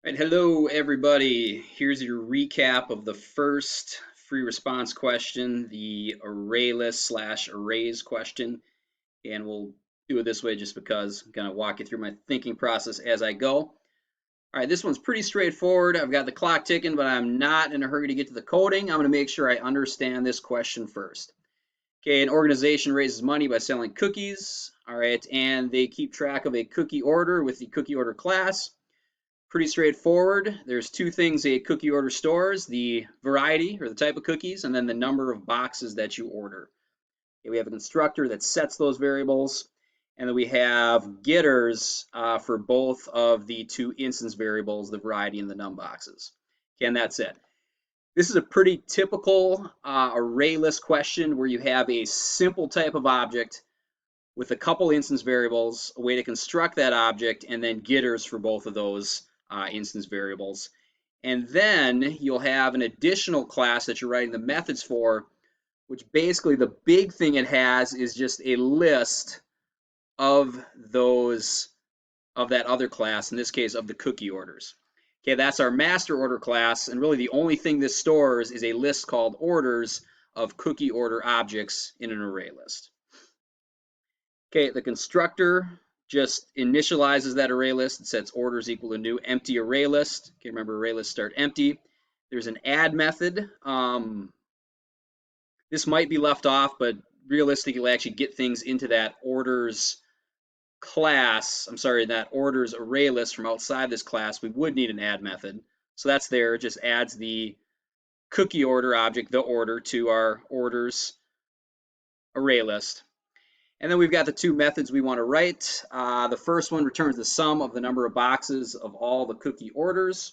Right, hello everybody. Here's your recap of the first free response question, the array list slash arrays question. And we'll do it this way just because I'm going to walk you through my thinking process as I go. All right, this one's pretty straightforward. I've got the clock ticking, but I'm not in a hurry to get to the coding. I'm going to make sure I understand this question first. Okay, an organization raises money by selling cookies. All right, and they keep track of a cookie order with the cookie order class. Pretty straightforward. There's two things a cookie order stores, the variety or the type of cookies, and then the number of boxes that you order. Okay, we have a constructor that sets those variables, and then we have getters for both of the two instance variables, the variety and the num boxes. Okay, and that's it. This is a pretty typical array list question where you have a simple type of object with a couple instance variables, a way to construct that object, and then getters for both of those instance variables. And then you'll have an additional class that you're writing the methods for, which basically the big thing it has is just a list of those, of that other class, in this case of the cookie orders. Okay, that's our master order class, and really the only thing this stores is a list called orders of cookie order objects in an array list. Okay, the constructor just initializes that array list. It sets orders equal to new empty array list. Okay, remember array lists start empty. There's an add method. This might be left off, but realistically, you'll actually get things into that orders class. I'm sorry, that orders array list from outside this class. We would need an add method. So that's there. It just adds the cookie order object, the order, to our orders array list. And then we've got the two methods we want to write. The first one returns the sum of the number of boxes of all the cookie orders.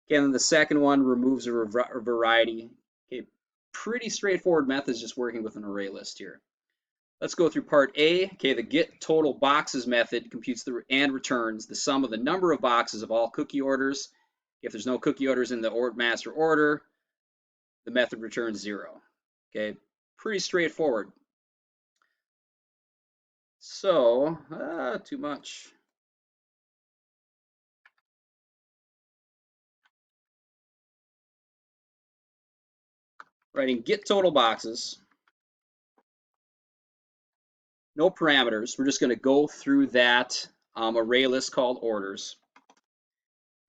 Okay, and then the second one removes a variety. Okay, pretty straightforward methods just working with an array list here. Let's go through part A. Okay, the get total boxes method computes and returns the sum of the number of boxes of all cookie orders. If there's no cookie orders in the master order, the method returns 0. Okay, pretty straightforward. So, too much. Writing get total boxes, no parameters. We're just going to go through that array list called orders.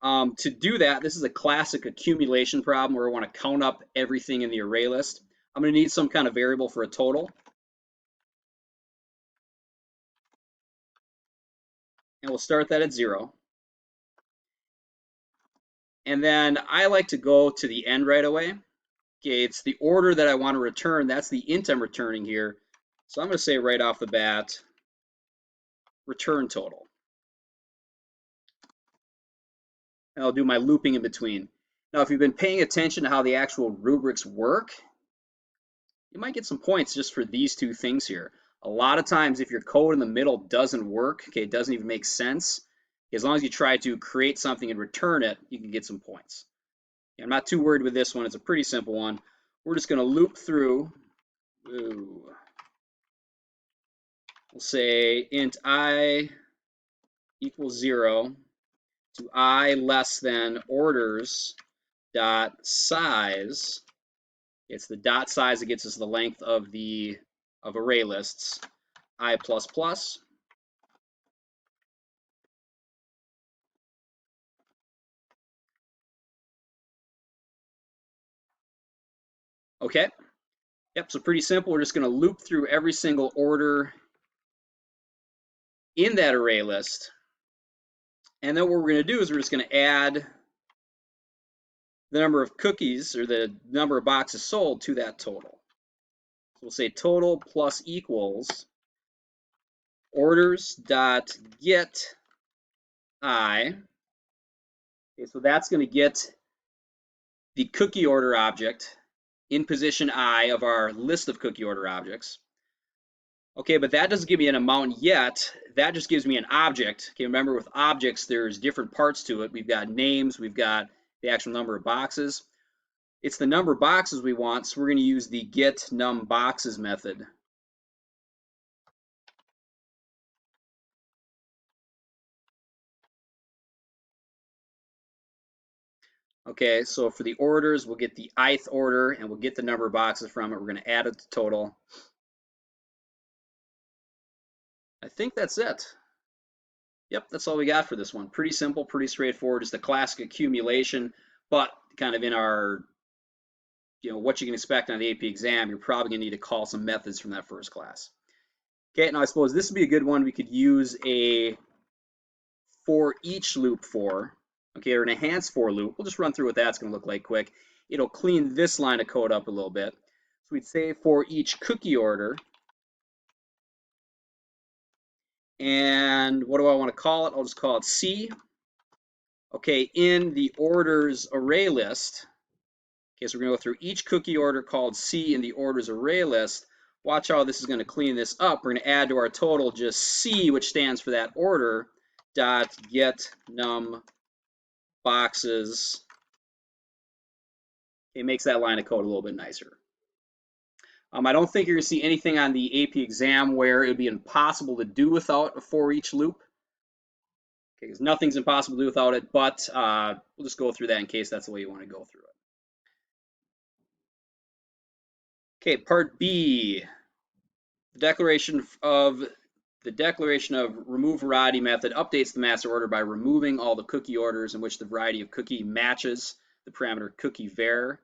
To do that, this is a classic accumulation problem where we want to count up everything in the array list. I'm going to need some kind of variable for a total. And we'll start that at 0. And then I like to go to the end right away. Okay, it's the order that I want to return. That's the int I'm returning here. So I'm going to say right off the bat, return total. And I'll do my looping in between. Now, if you've been paying attention to how the actual rubrics work, you might get some points just for these two things here. A lot of times, if your code in the middle doesn't work, okay, it doesn't even make sense, as long as you try to create something and return it, you can get some points. I'm not too worried with this one. It's a pretty simple one. We're just going to loop through. We'll say int I equals 0 to I less than orders dot size. It's the dot size that gets us the length of array lists. I plus plus. Okay. Yep, so pretty simple. We're just going to loop through every single order in that array list. And then what we're going to do is we're just going to add the number of cookies or the number of boxes sold to that total. So we'll say total plus equals orders dot get I. Okay, so that's going to get the cookie order object in position I of our list of cookie order objects. Okay, but that doesn't give me an amount yet. That just gives me an object. Okay, remember with objects, there's different parts to it. We've got names, we've got the actual number of boxes. It's the number of boxes we want, so we're going to use the get num boxes method. Okay, so for the orders, we'll get the ith order and we'll get the number of boxes from it. We're going to add it to total. I think that's it. Yep, that's all we got for this one. Pretty simple, pretty straightforward. Just a classic accumulation, but kind of in our, what you can expect on the AP exam, you're probably going to need to call some methods from that first class. Okay, now I suppose this would be a good one we could use a for each loop for. Okay, or an enhanced for loop. We'll just run through what that's going to look like quick. It'll clean this line of code up a little bit. So we'd say for each cookie order, and what do I want to call it? I'll just call it C. Okay, in the orders array list, okay, so we're going to go through each cookie order called C in the orders array list. Watch how this is going to clean this up. We're going to add to our total just C, which stands for that order, dot get num boxes. It makes that line of code a little bit nicer. I don't think you're going to see anything on the AP exam where it would be impossible to do without a for each loop. Okay, because nothing's impossible to do without it, but we'll just go through that in case that's the way you want to go through it. Okay, part B, the declaration of remove variety method updates the master order by removing all the cookie orders in which the variety of cookie matches the parameter cookie var.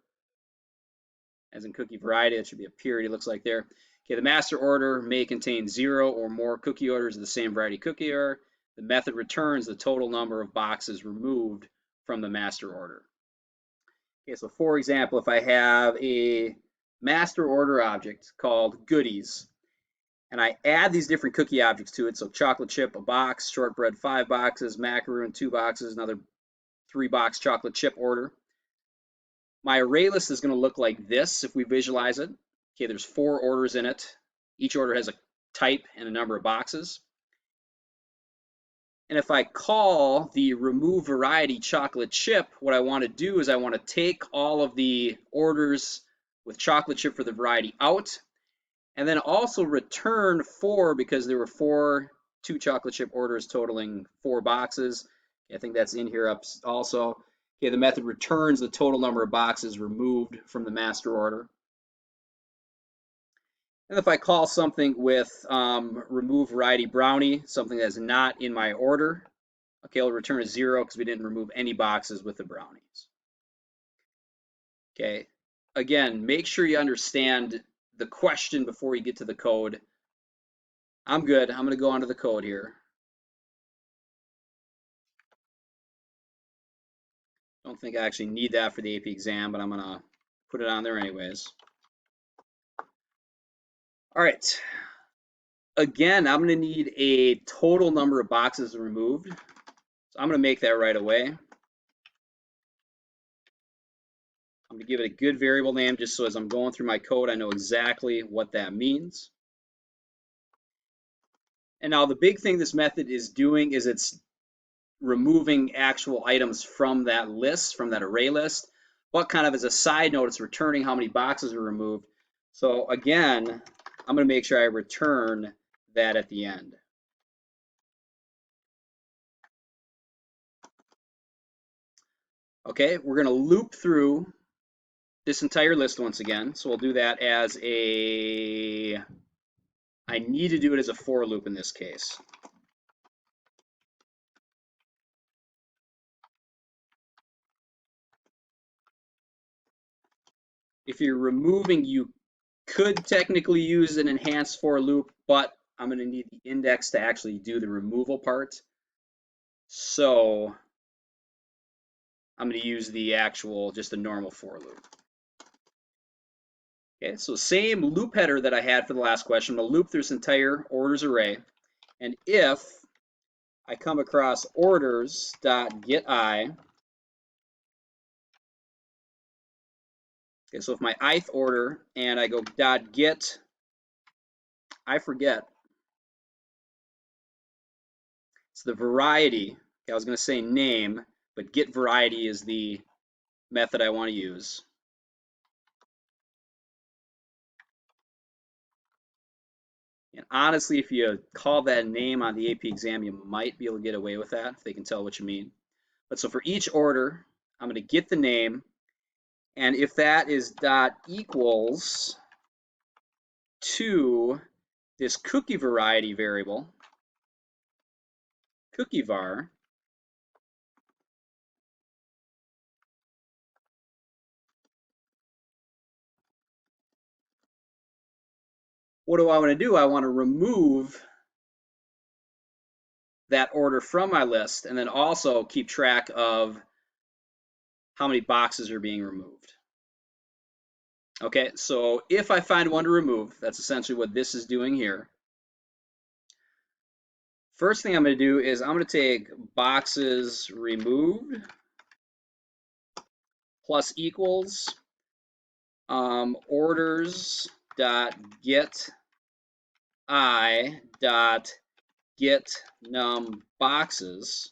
As in cookie variety, it should be a period, it looks like there. Okay, the master order may contain 0 or more cookie orders of the same variety cookie order. The method returns the total number of boxes removed from the master order. Okay, so for example, if I have a master order object called goodies, and I add these different cookie objects to it, so chocolate chip, a box, shortbread, 5 boxes, macaroon, 2 boxes, another 3-box chocolate chip order. My array list is going to look like this if we visualize it. Okay, there's 4 orders in it. Each order has a type and a number of boxes. And if I call the remove variety chocolate chip, what I want to do is I want to take all of the orders with chocolate chip for the variety out, and then also return 4 because there were 2 chocolate chip orders totaling 4 boxes. I think that's in here up also. Okay, the method returns the total number of boxes removed from the master order. And if I call something with remove variety brownie, something that's not in my order, okay, it'll return a 0 because we didn't remove any boxes with the brownies. Okay, again, make sure you understand the question before you get to the code. I'm good. I'm going to go on to the code here. Don't think I actually need that for the AP exam, but I'm going to put it on there anyways. All right. Again, I'm going to need a total number of boxes removed. So I'm going to make that right away. I'm going to give it a good variable name just so as I'm going through my code, I know exactly what that means. And now the big thing this method is doing is it's removing actual items from that list, from that array list. But kind of as a side note, it's returning how many boxes are removed. So again, I'm going to make sure I return that at the end. Okay, we're going to loop through this entire list once again. So we'll do that as I need to do it as a for loop in this case. If you're removing, you could technically use an enhanced for loop, but I'm going to need the index to actually do the removal part. So I'm going to use the actual, just the normal for loop. Okay, so same loop header that I had for the last question. I'm going to loop through this entire orders array. And if I come across orders.getI, okay, so if my ith order and I go .get, I forget, it's the variety. Okay, I was going to say name, but get variety is the method I want to use. And honestly, if you call that name on the AP exam, you might be able to get away with that if they can tell what you mean. But so for each order, I'm going to get the name, and if that is dot equals to this cookie variety variable, cookie var, what do I want to do? I want to remove that order from my list and then also keep track of how many boxes are being removed. Okay, so if I find one to remove, that's essentially what this is doing here. First thing I'm going to do is I'm going to take boxes removed plus equals orders dot get I dot get num boxes.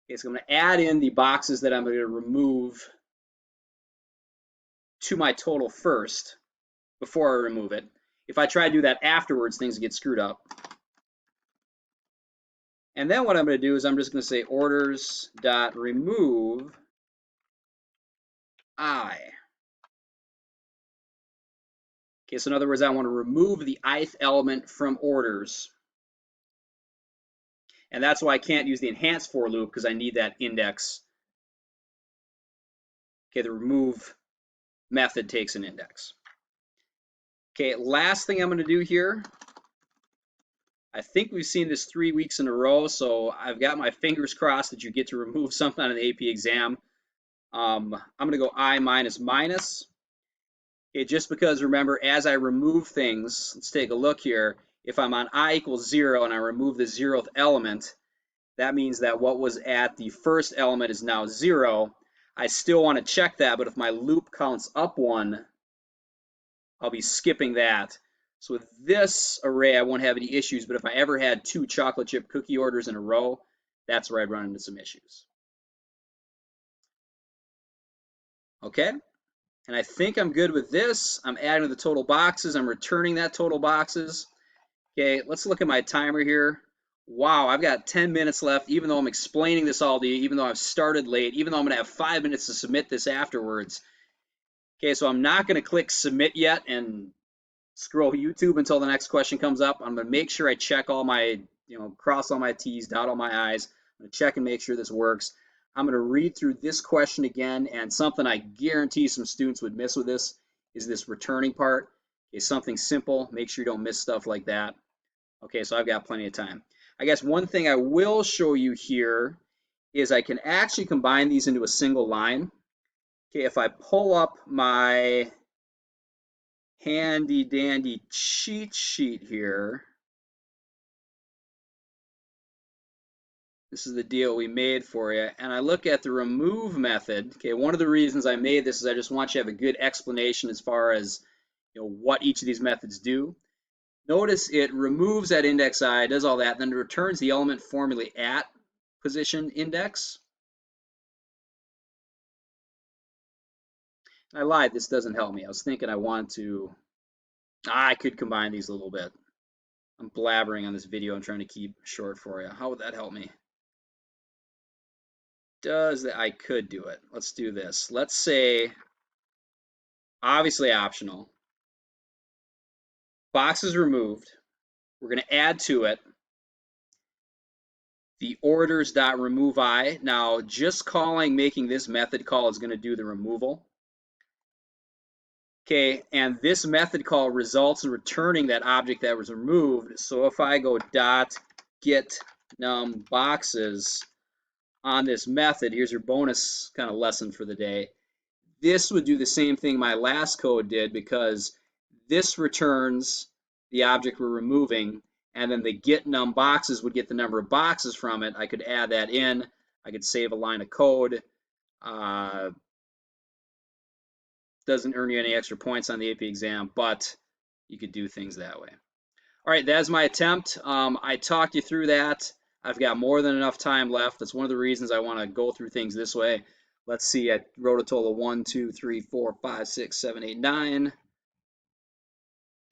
Okay, so I'm going to add in the boxes that I'm going to remove to my total first before I remove it. If I try to do that afterwards, things get screwed up. And then what I'm going to do is I'm just going to say orders dot remove I. Okay, so in other words, I want to remove the ith element from orders. And that's why I can't use the enhanced for loop, because I need that index. Okay, the remove method takes an index. Okay, last thing I'm going to do here, I think we've seen this 3 weeks in a row, so I've got my fingers crossed that you get to remove something on an AP exam. I'm going to go I minus minus. Okay, just because, remember, as I remove things, let's take a look here. If I'm on I equals 0 and I remove the 0th element, that means that what was at the first element is now 0. I still want to check that, but if my loop counts up 1, I'll be skipping that. So with this array, I won't have any issues, but if I ever had 2 chocolate chip cookie orders in a row, that's where I'd run into some issues. Okay, and I think I'm good with this. I'm adding the total boxes. I'm returning that total boxes. Okay, let's look at my timer here. Wow, I've got 10 minutes left, even though I'm explaining this all to you, even though I've started late, even though I'm going to have 5 minutes to submit this afterwards. Okay, so I'm not going to click submit yet and scroll YouTube until the next question comes up. I'm going to make sure I check all my, cross all my T's, dot all my I's. I'm going to check and make sure this works. I'm going to read through this question again, and something I guarantee some students would miss with this is this returning part. Okay, something simple. Make sure you don't miss stuff like that. Okay, so I've got plenty of time. I guess one thing I will show you here is I can actually combine these into a single line. Okay, if I pull up my handy dandy cheat sheet here, this is the deal we made for you, and I look at the remove method. Okay, one of the reasons I made this is I just want you to have a good explanation as far as what each of these methods do. Notice it removes that index I, does all that, then it returns the element formerly at position index. I lied, this doesn't help me. I was thinking I could combine these a little bit. I'm blabbering on this video and trying to keep short for you. How would that help me? I could do it. Let's do this. Let's say, obviously optional, box is removed. We're going to add to it the orders.remove I. Now, just making this method call is going to do the removal. Okay, and this method call results in returning that object that was removed. So if I go dot get num boxes on this method, here's your bonus kind of lesson for the day. This would do the same thing my last code did, because this returns the object we're removing, and then the get num boxes would get the number of boxes from it. I could add that in. I could save a line of code. Doesn't earn you any extra points on the AP exam, but you could do things that way. All right, that's my attempt. I talked you through that. I've got more than enough time left. That's one of the reasons I want to go through things this way. Let's see, I wrote a total of 1, 2, 3, 4, 5, 6, 7, 8, 9.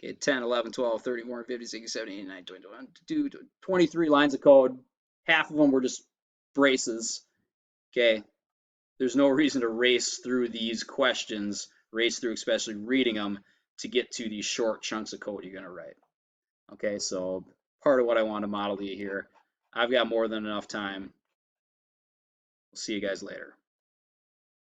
Okay, 10, 11, 12, 13, 14, 15, 16, 17, 18, 19, 20, 21, 23 lines of code. Half of them were just braces. Okay, there's no reason to race through these questions, race through especially reading them to get to these short chunks of code you're going to write. Okay, so part of what I want to model to you here. I've got more than enough time. We'll see you guys later.